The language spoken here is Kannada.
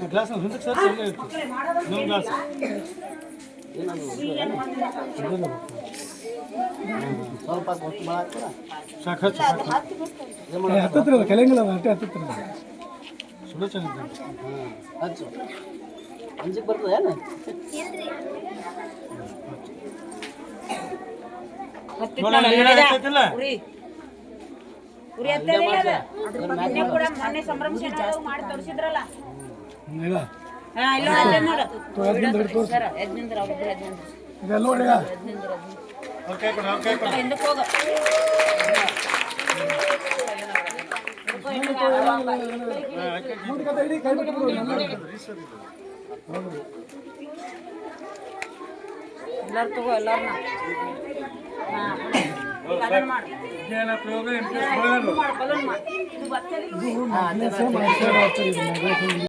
ಗ್ಲಾಸ್ ಹಿಂದಕ್ಕೆ ಸರ್ ಅಲ್ಲೇ ಇತ್ತು ಇನ್ನೊಂದು ಗ್ಲಾಸ್ ಸ್ವಲ್ಪ ಕೊಟ್ಟು ಭಾಳ ಹಾಕ್ತೀರಾ ಸಾಕು ಹತ್ತಿರ ಕಲೆಂಗಿಲ್ಲ ಅಷ್ಟೇ ಹತ್ತಿರ ಸುಳ್ಳು ಚೆನ್ನಾಗಿದೆ ಹಚ್ಚು ಅಂಜಿಗೆ ಬರ್ತದೆ ಏನು ಮೊನ್ನೆ ಸಂಭ್ರಮ ಮಾಡಿ ತೋರಿಸಿದ್ರಲ್ಲ ಹಿಂದಕ್ಕೆ ಹೋಗ ಎಲ್ಲಾರು ತಗೋ ಎಲ್ಲಾರನ್ನ ಬಲೂನ್ ಮಾಡಿ